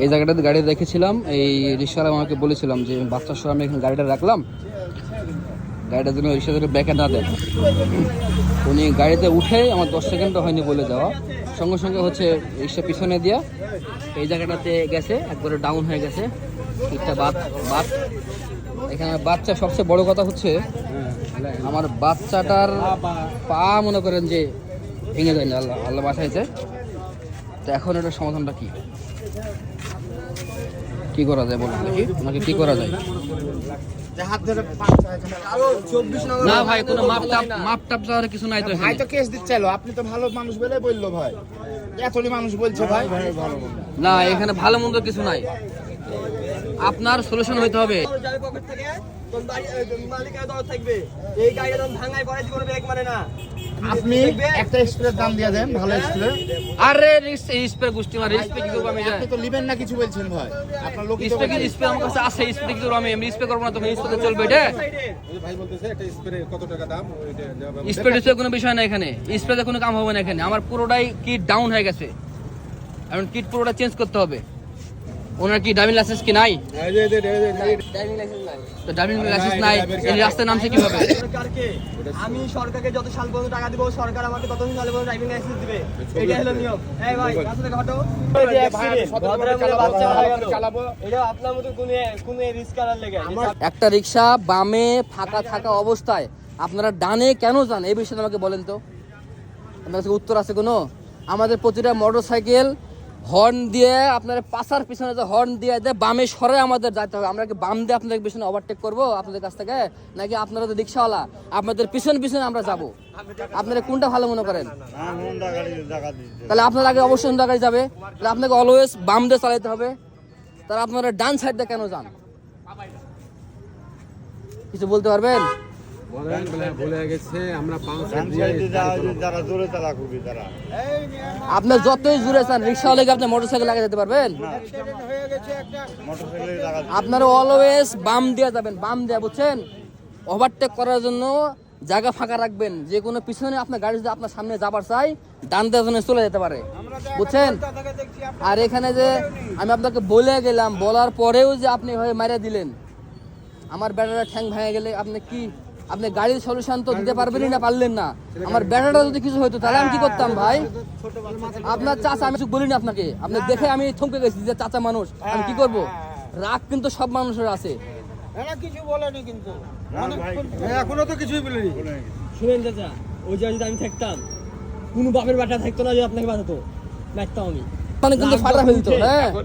এই জায়গাটাতে গাড়ি রেখেছিলাম, এই রিক্সাওয়ালা আমাকে বলেছিলাম যে বাচ্চার সহ আমি এখানে গাড়িটা রাখলাম, গাড়িটার জন্য রিক্সা ধরে ব্যাকে না দেন। উনি গাড়িতে উঠে আমার 10 সেকেন্ডও হয়নি বলে যাওয়া, সঙ্গে সঙ্গে হচ্ছে রিক্সা পিছনে দিয়া এই জায়গাটাতে গেছে, একবারে ডাউন হয়ে গেছে একটা বাত। এখানে বাচ্চা, সবচেয়ে বড় কথা হচ্ছে আমার বাচ্চাটার পা মনে করেন যে ভেঙে যায়নি, আল্লাহ আল্লাহ বাঁচাইছে। তো এখন এটার সমাধানটা কি করা যায় বলুন দেখি, ওনাকে কি করা যায়? না ভাই, কোনো মাপ টাপ চাওয়ার কিছু নাই তো। ভাই তো কেস দিচ্ছিল, আপনি তো ভালো মানুষ বলে বললো ভাই, এতই মানুষ বলছে ভাই। না, এখানে ভালো মন্দ কিছু নাই, আপনার সলিউশন হইতে হবে। আপনি একটা স্প্রে দাম দিয়ে দেন, ভালো স্প্রে। আরে স্প্রে গোষ্ঠী মার স্প্রে কি করব আমি? আপনি তো লিবেন না কিছু বলছেন ভাই, আপনার লোক স্প্রে আমার কাছে আছে, স্প্রে কি করব আমি? এমনি স্প্রে করব না তো? স্প্রে চলবে এটা? ভাই বলতেছে একটা স্প্রে কত টাকা দাম? স্প্রে কোনো বিষয় না, এখানে স্প্রেতে কোনো কাম হবে না। এখানে আমার পুরোটাই কিট ডাউন হয়ে গেছে, এখন কিট পুরোটা চেঞ্জ করতে হবে। ওনার কি ড্রাইভিং লাইসেন্স কি নাই? তো ড্রাইভিং লাইসেন্স নাই, এই রাস্তায় নামছে কিভাবে? আমি সরকারকে যত সাল পর্যন্ত টাকা দিব, সরকার আমাকে তত সাল পর্যন্ত ড্রাইভিং লাইসেন্স দিবে। এটা হলো নিয়ম। এই ভাই রাস্তা থেকে হটো। এটা আপনার মতো কোন রিস্ক করার লেগে? একটা রিক্সা বামে ফাঁকা থাকা অবস্থায় আপনারা ডানে কেন যান, এই বিষয়ে আমাকে বলেন তো। আপনার কাছে উত্তর আছে কোনো? আমাদের প্রতিটা মোটরসাইকেল হর্ন দিয়ে আপনার পাশার পিছনে যে হর্ন দিয়ে বামে সরে আমাদের যেতে হবে। আমরা কি বাম দিয়ে আপনাদের পিছনে ওভারটেক করবো আপনাদের কাছ থেকে, নাকি আপনারা তো রিক্সাওয়ালা আপনাদের পিছনে আমরা যাব? আপনারা কোনটা ভালো মনে করেন? তাহলে আপনার আগে অবশ্যই হুন্ডা গাড়ি যাবে, তাহলে আপনাকে অলওয়েজ বাম দিয়ে চালাতে হবে। তাহলে আপনারা ডান সাইড দিয়ে কেন যান? কিছু বলতে পারবেন? আপনার যতই জোরে চান রিক্সাওয়ালাকে আপনি মোটরসাইকেল লাগিয়ে যেতে পারবেন? আপনারা অলওয়েজ বাম দিয়ে যাবেন, বাম দিয়ে, বুঝছেন? ওভারটেক করার জন্য জায়গা ফাঁকা রাখবেন, যে কোনো পিছনে আপনার গাড়ি যদি আপনার সামনে যাবার চাই ডান দিয়ে জন্য চলে যেতে পারে, বুঝছেন? আর এখানে যে আমি আপনাকে বলে গেলাম, বলার পরেও যে আপনি হয়ে মারিয়ে দিলেন, আমার ব্যাটারা ঠ্যাং ভেঙে গেলে আপনি গাড়ির সলিউশন তো দিতে পারবেনই না, পারলেন না। আমার ব্যাটাটা যদি কিছু হইতো তাহলে আমি কি করতাম ভাই? আপনার চাচা, আমি কিছু বলিনি আপনাকে, আপনি দেখে আমি থমকে গেছি যে চাচা মানুষ, আমি কি করব? রাগ কিন্তু সব মানুষের আছে। কিছু বলেনি কিন্তু এখনো তো কিছুই বলিনি। শুনেন চাচা, ওই জায়গায় যদি আমি থাকতাম, কোনো বাপের বাটা থাকতো না যে আপনাকে বাঁচাতো, মারতাম আমি। মানে কিন্তু ফাটা ফেলতো। হ্যাঁ।